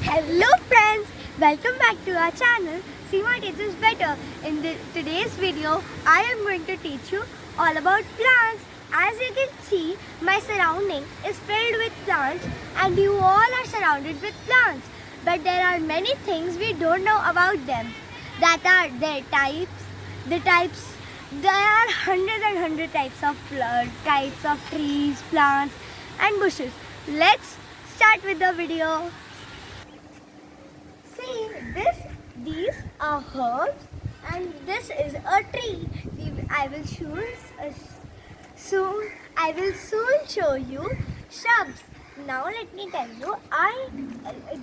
Hello friends, welcome back to our channel Seema Teaches Better. In today's video, I am going to teach you all about plants. As you can see, my surrounding is filled with plants and you all are surrounded with plants. But there are many things we don't know about them. That are their types. There are hundred types of trees, plants and bushes. Let's start with the video. See, these are herbs and this is a tree. I will soon show you shrubs. Now let me tell you,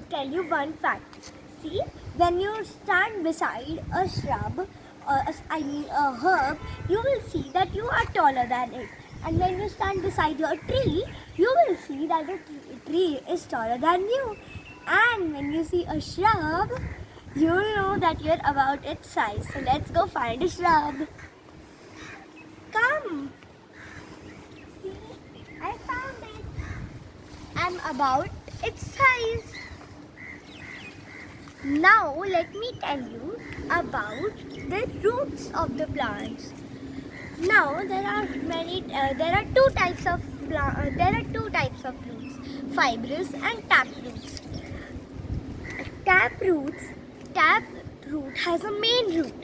tell you one fact. See, when you stand beside a shrub, a herb, you will see that you are taller than it. And when you stand beside a tree, you will see that the tree is taller than you. And when you see a shrub, you'll know that you're about its size. So let's go find a shrub. Come. See, I found it. I'm about its size. Now let me tell you about the roots of the plants. Now there are two types of roots: fibrous and tap roots. Tap root has a main root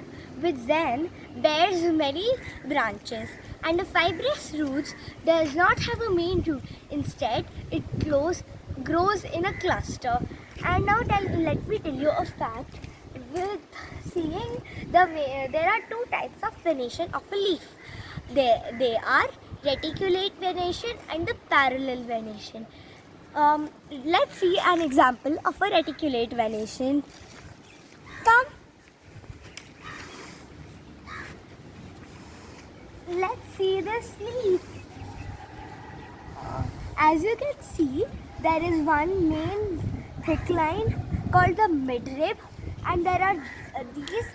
which then bears many branches, and the fibrous roots does not have a main root. Instead, it grows in a cluster. And now let me tell you a fact. There are two types of venation of a leaf. They are reticulate venation and the parallel venation. Let's see an example of a reticulate venation. Come. Let's see this leaf. As you can see, there is one main thick line called the midrib, and there are these.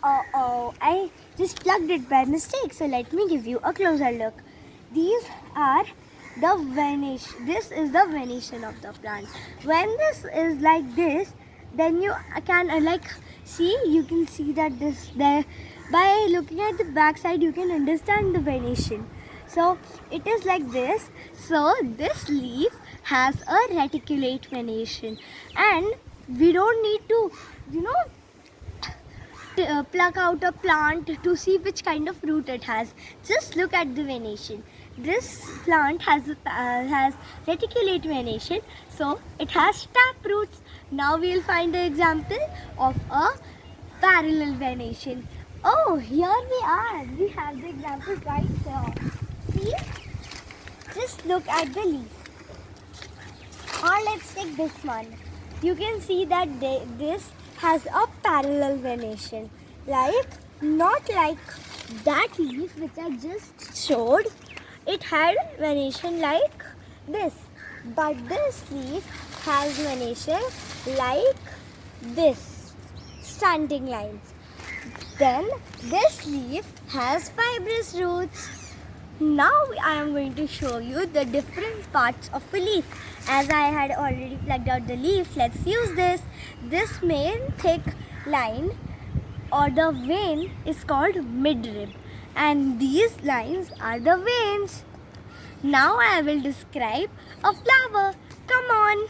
I just plugged it by mistake, so let me give you a closer look. These are the venation. This is the venation of the plant. When this is like this, then you can see. You can see that this there. By looking at the back side, you can understand the venation. So it is like this. So this leaf has a reticulate venation, and we don't need to, pluck out a plant to see which kind of root it has. Just look at the venation. This plant has reticulate venation, so it has tap roots. Now we'll find the example of a parallel venation. Oh, here we are. We have the example right here. See? Just look at the leaf. Or let's take this one. You can see that this has a parallel venation. Not like that leaf which I just showed. It had venation like this. But this leaf has venation like this. Slanting lines. Then this leaf has fibrous roots. Now I am going to show you the different parts of a leaf. As I had already plugged out the leaf, let's use this. This main thick line or the vein is called midrib, and these lines are the veins. Now I will describe a flower. Come on.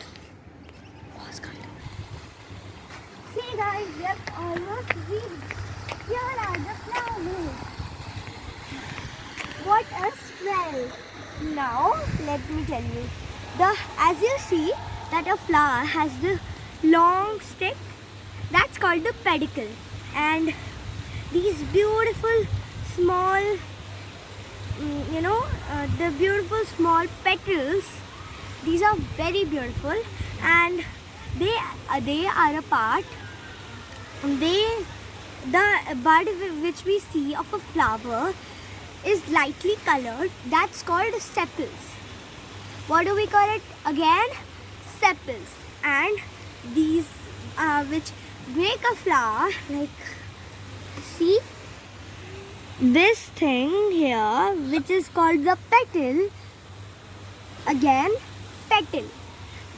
See guys, we have almost reached. Here are the flowers. What a smell! Now let me tell you. As you see that a flower has the long stick, that's called the pedicel. And these beautiful small, the beautiful small petals, these are very beautiful, and they are a part. The bud which we see of a flower is lightly colored. That's called sepals. What do we call it again? Sepals. And these which make a flower, see this thing here which is called the petal, again petal.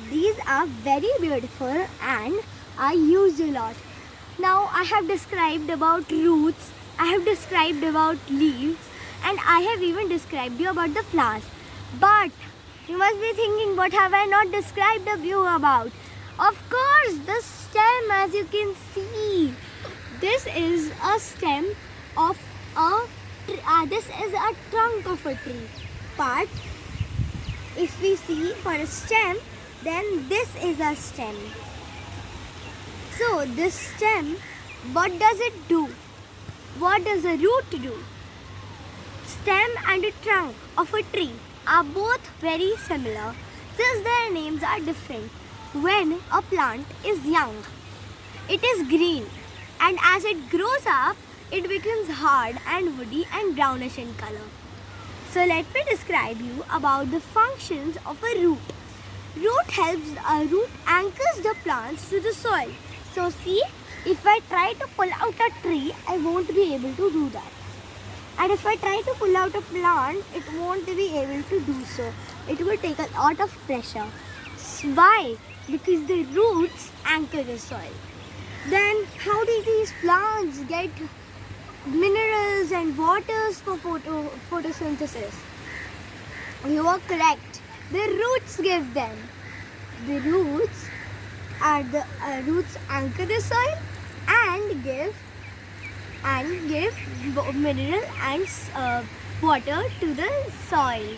These are very beautiful and are used a lot. Now I have described about roots, I have described about leaves, and I have even described you about the flowers. But you must be thinking, what have I not described you about? Of course, the stem, as you can see. This is a stem of this is a trunk of a tree. But if we see for a stem, then this is a stem. So this stem, what does it do? What does a root do? Stem and a trunk of a tree are both very similar, just their names are different. When a plant is young, it is green, and as it grows up, it becomes hard and woody and brownish in color. So let me describe you about the functions of a root. Root anchors the plants to the soil. So see, if I try to pull out a tree, I won't be able to do that. And if I try to pull out a plant, it won't be able to do so. It will take a lot of pressure. Why? Because the roots anchor the soil. Then how do these plants get minerals and waters for photosynthesis? You are correct. The roots give them. The roots anchor the soil and give mineral and water to the soil,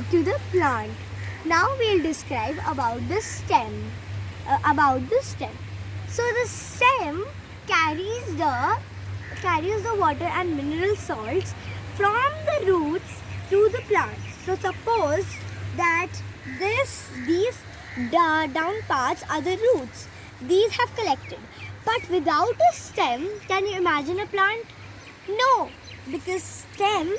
to the plant. Now we'll describe about the stem. So the stem carries the water and mineral salts from the roots to the plant. So suppose that these down parts are the roots. These have collected. But without a stem, can you imagine a plant? No, because stem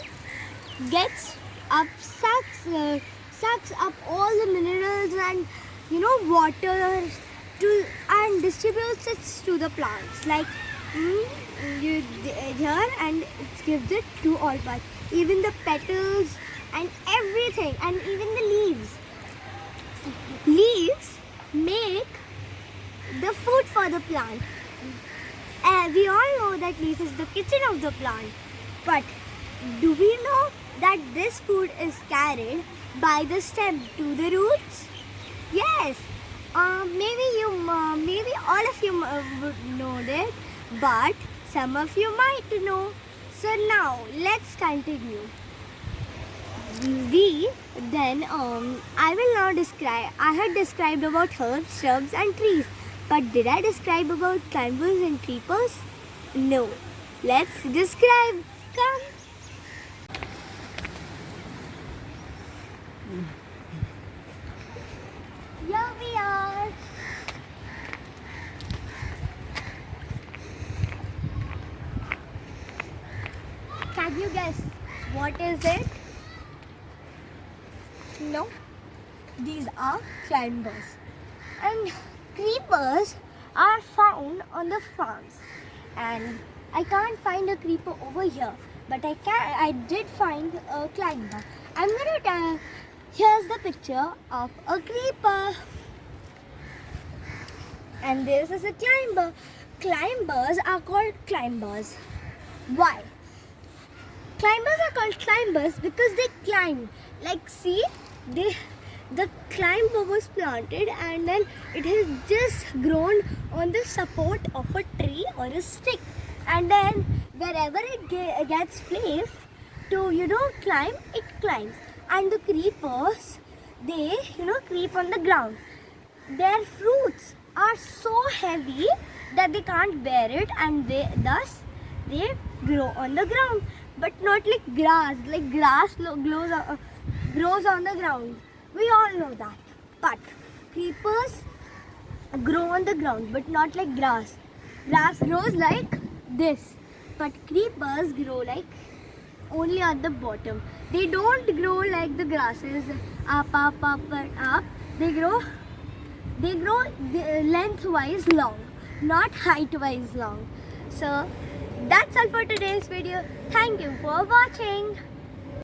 sucks up all the minerals and water and distributes it to the plants. Like here, and it gives it to all parts, even the petals and everything, and even the leaves. Leaves make the food for the plant. We all know that leaf is the kitchen of the plant. But do we know that this food is carried by the stem to the roots? Yes. Maybe all of you would know that, but some of you might know. So now let's continue. I had described about herbs, shrubs and trees. But did I describe about climbers and creepers? No. Let's describe. Come. Here we are. Can you guess what is it? No. These are climbers. And creepers are found on the farms, and I can't find a creeper over here, but I did find a climber. I'm gonna tell. Here's the picture of a creeper, and this is a climber. Climbers are called climbers. Why? Climbers are called climbers because they climb. Like, see, the climber was planted and then it has just grown on the support of a tree or a stick, and then wherever it gets placed to climb, it climbs. And the creepers, they creep on the ground. Their fruits are so heavy that they can't bear it, and thus they grow on the ground, but not like grass. Like grass grows on the ground. We all know that. But creepers grow on the ground, but not like grass. Grass grows like this, but creepers grow like only at the bottom. They don't grow like the grasses up and up. They grow lengthwise long, not height-wise long. So that's all for today's video. Thank you for watching.